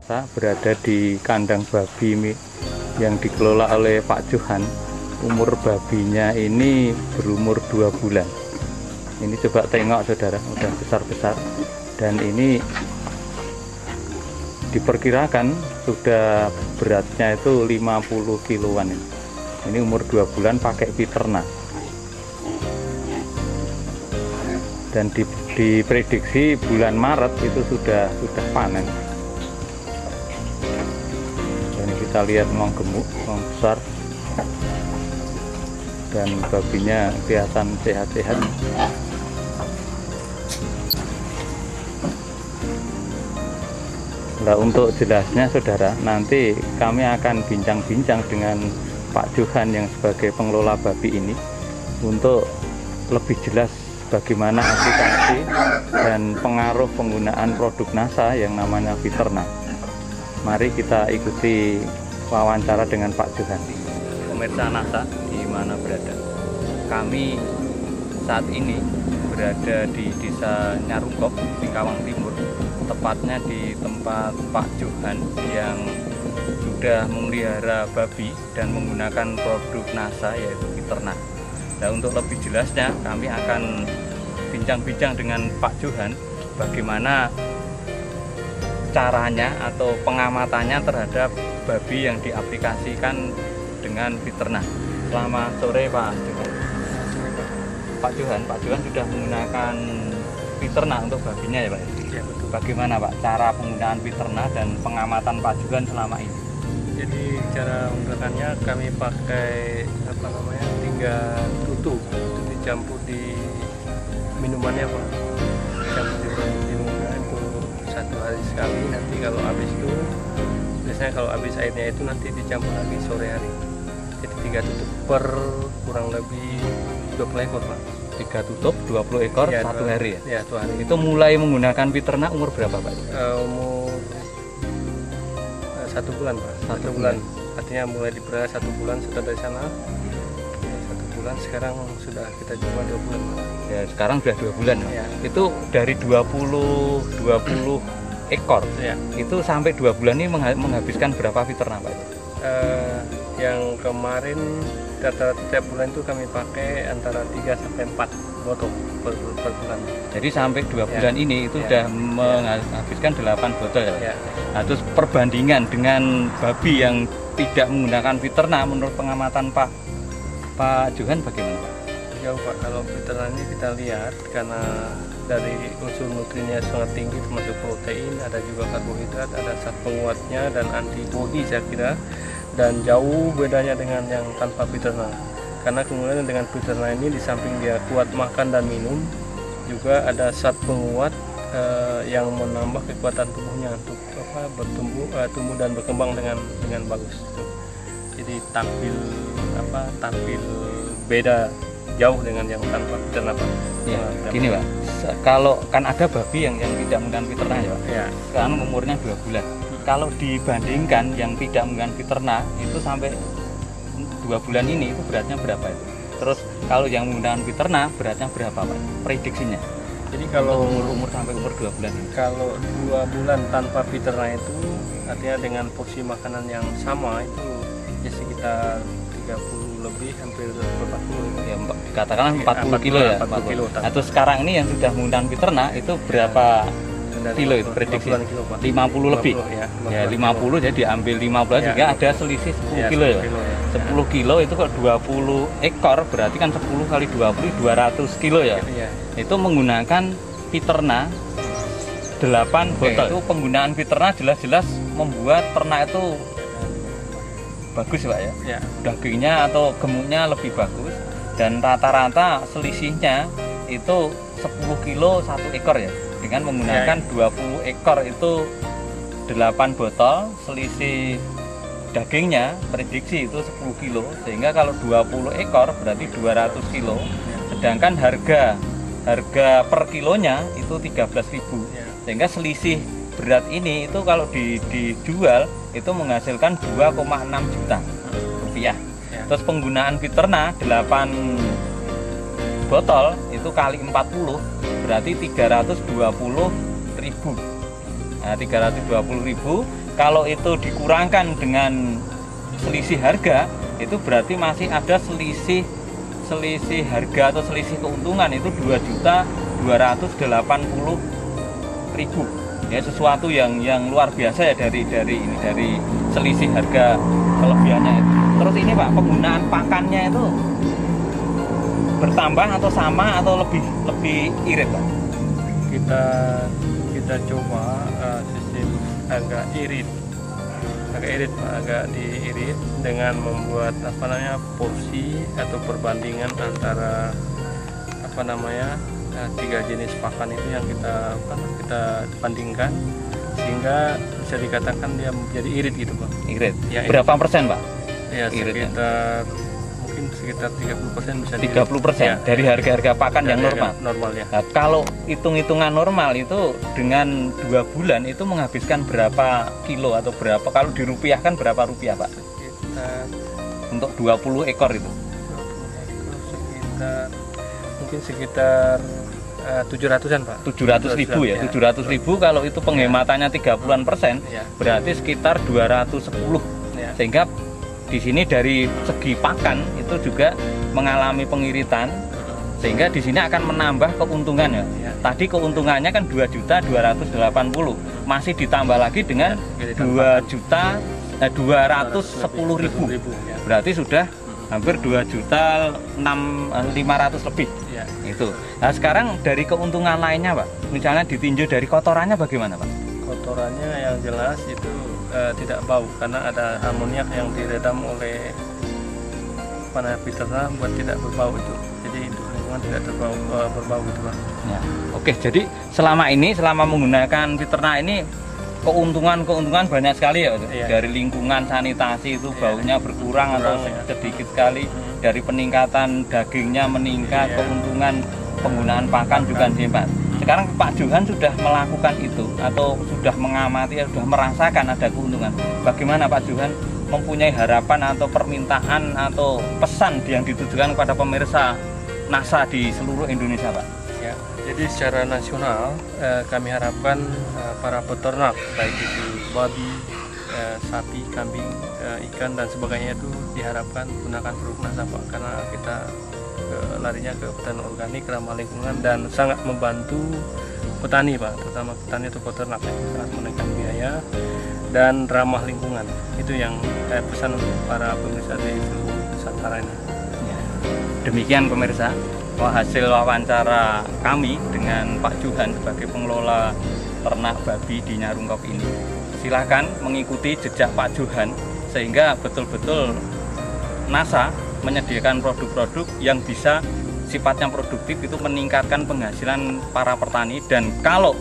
Saya berada di kandang babi yang dikelola oleh Pak Johan. Umur babinya ini berumur 2 bulan. Ini coba tengok saudara, udah besar-besar. Dan ini diperkirakan sudah beratnya itu 50 kiloan. Ini umur 2 bulan pakai piternak. Dan diprediksi bulan Maret itu sudah panen. Kita lihat memang gemuk, memang besar, dan babinya kelihatan sehat-sehat. Nah, untuk jelasnya saudara, nanti kami akan bincang-bincang dengan Pak Johan yang sebagai pengelola babi ini untuk lebih jelas bagaimana aplikasi dan pengaruh penggunaan produk NASA yang namanya Piterna. Mari kita ikuti wawancara dengan Pak Johan. Pemirsa NASA di mana berada? Kami saat ini berada di Desa Nyarungkop, Singkawang Timur, tepatnya di tempat Pak Johan yang sudah memelihara babi dan menggunakan produk NASA yaitu Piterna. Nah, untuk lebih jelasnya kami akan bincang-bincang dengan Pak Johan bagaimana caranya atau pengamatannya terhadap babi yang diaplikasikan dengan Piterna. Selamat sore Pak Johan. Pak Johan sudah menggunakan Piterna untuk babinya ya Pak? Ya betul. Bagaimana Pak cara penggunaan Piterna dan pengamatan Pak Johan selama ini? Jadi cara menggunakannya kami pakai 3 tutu itu dicampur di minumannya Pak. Dicampur di minumannya itu 1 hari sekali. Nanti kalau habis itu biasanya kalau habis airnya itu nanti dicampur lagi sore hari. Jadi 3 tutup per kurang lebih 20 ekor Pak. 3 tutup 20 ekor ya, 1 hari ya? Ya 1 hari. Itu mulai menggunakan Piterna umur berapa Pak? Umur 1 bulan Pak. 1 bulan. Artinya mulai dipelihara 1 bulan setelah dari sana. Ya, 1 bulan sekarang sudah kita coba 2 bulan Pak. Ya sekarang sudah 2 bulan ya. Itu dari 20 ekor ya. Itu sampai 2 bulan ini menghabiskan berapa Piterna Pak? Yang kemarin rata-rata tiap bulan itu kami pakai antara 3 sampai 4 botol per bulan. Jadi sampai 2 bulan ini itu sudah menghabiskan 8 botol ya? Nah, terus perbandingan dengan babi yang tidak menggunakan Piterna menurut pengamatan Pak Johan bagaimana Pak? Jauh Pak, kalau Piterna ini kita lihat karena dari unsur nutrinya sangat tinggi termasuk protein, ada juga karbohidrat, ada zat penguatnya dan antibodi saya kira, dan jauh bedanya dengan yang tanpa Piterna. Karena kemudian dengan Piterna ini di samping dia kuat makan dan minum, juga ada zat penguat yang menambah kekuatan tubuhnya untuk tumbuh dan berkembang dengan bagus. Jadi tampil beda jauh dengan yang tanpa Piterna Pak. Ya, gini Pak, kalau kan ada babi yang tidak menggunakan Piterna ya Pak. Ya. Sekarang umurnya 2 bulan. Kalau dibandingkan yang tidak menggunakan Piterna itu sampai 2 bulan ini itu beratnya berapa itu? Terus kalau yang menggunakan Piterna beratnya berapa Pak? Prediksinya? Jadi kalau umur sampai umur 2 bulan ini. Kalau 2 bulan tanpa Piterna itu artinya dengan porsi makanan yang sama itu ya sekitar 30 lebih hampir 40 ya, katakanlah 40 kilo ya. 40 kilo. Atau sekarang ini yang sudah menggunakan Piterna itu berapa kilo itu prediksi? 50 lebih. Ya 50 jadi diambil 15 juga ada selisih 10 kilo ya. 10 kilo itu kok 20 ekor berarti kan 10 kali 20 200 kilo ya. Itu menggunakan Piterna 8 botol. Itu penggunaan Piterna jelas-jelas membuat ternak itu bagus Pak ya. Dagingnya atau gemuknya lebih bagus dan rata-rata selisihnya itu 10 kilo 1 ekor ya. Dengan menggunakan 20 ekor itu 8 botol, selisih dagingnya prediksi itu 10 kilo, sehingga kalau 20 ekor berarti 200 kilo, sedangkan harga per kilonya itu 13.000, sehingga selisih berat ini itu kalau dijual itu menghasilkan 2,6 juta rupiah. Terus penggunaan Piterna 8 botol itu kali 40 berarti 320.000 Nah, 320.000 kalau itu dikurangkan dengan selisih harga, itu berarti masih ada selisih harga atau selisih keuntungan itu 2.280.000. Ya, sesuatu yang luar biasa ya dari selisih harga kelebihannya itu. Terus ini Pak, penggunaan pakannya itu bertambah atau sama atau lebih irit Pak? Kita coba sistem agak irit Pak, agak diirit dengan membuat porsi atau perbandingan antara tiga jenis pakan itu yang kita bandingkan, sehingga bisa dikatakan dia menjadi irit gitu Pak. Irit. Ya, berapa persen Pak? Ya, sekitar 30% bisa 30% ya, dari harga-harga pakan yang normal ya. Nah, kalau hitung-hitungan normal itu dengan 2 bulan itu menghabiskan berapa kilo atau berapa, kalau dirupiahkan berapa rupiah Pak? Untuk 20 ekor itu? 20 ekor sekitar 700-an Pak. 700.000 ya. 700.000 kalau itu penghematannya 30% ya. Berarti sekitar 210 ya. Sehingga di sini dari segi pakan itu juga mengalami pengiritan, sehingga di sini akan menambah keuntungan ya. Tadi keuntungannya kan 2.280.000, masih ditambah lagi dengan 2.210.000. Berarti sudah hampir 2.500.000 lebih. Ya. Itu. Nah, sekarang dari keuntungan lainnya Pak, misalnya ditinjau dari kotorannya bagaimana Pak? Kotorannya yang jelas itu tidak bau, karena ada amoniak yang diredam oleh peternak buat tidak berbau itu. Jadi untuk lingkungan tidak berbau gitu Pak. Ya. Oke, jadi selama menggunakan peternak ini keuntungan banyak sekali ya. Iya. Dari lingkungan, sanitasi itu baunya berkurang atau sedikit sekali. Dari peningkatan dagingnya meningkat, keuntungan penggunaan pakan juga nih Pak. Sekarang Pak Johan sudah melakukan itu atau sudah mengamati, sudah merasakan ada keuntungan. Bagaimana Pak Johan mempunyai harapan atau permintaan atau pesan yang ditujukan kepada pemirsa NASA di seluruh Indonesia Pak? Ya, jadi secara nasional kami harapkan para peternak, baik itu babi, sapi, kambing, ikan dan sebagainya itu diharapkan gunakan produk NASA Pak, karena kita larinya ke petani organik, ramah lingkungan dan sangat membantu petani Pak, terutama petani atau peternak ya, sangat menekan biaya dan ramah lingkungan. Itu yang saya pesan untuk para pemirsa di seluruh Nusantara ini. Ya. Demikian pemirsa, hasil wawancara kami dengan Pak Johan sebagai pengelola ternak babi di Nyarungkop ini. Silahkan mengikuti jejak Pak Johan sehingga betul-betul NASA menyediakan produk-produk yang bisa sifatnya produktif, itu meningkatkan penghasilan para petani. Dan kalau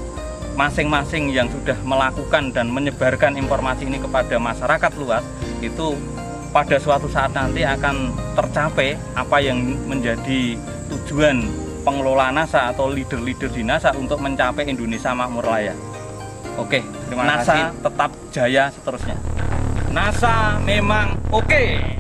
masing-masing yang sudah melakukan dan menyebarkan informasi ini kepada masyarakat luas, itu pada suatu saat nanti akan tercapai apa yang menjadi tujuan pengelola NASA atau leader-leader di NASA untuk mencapai Indonesia makmur layak. Oke, terima kasih. NASA tetap jaya seterusnya. NASA memang oke.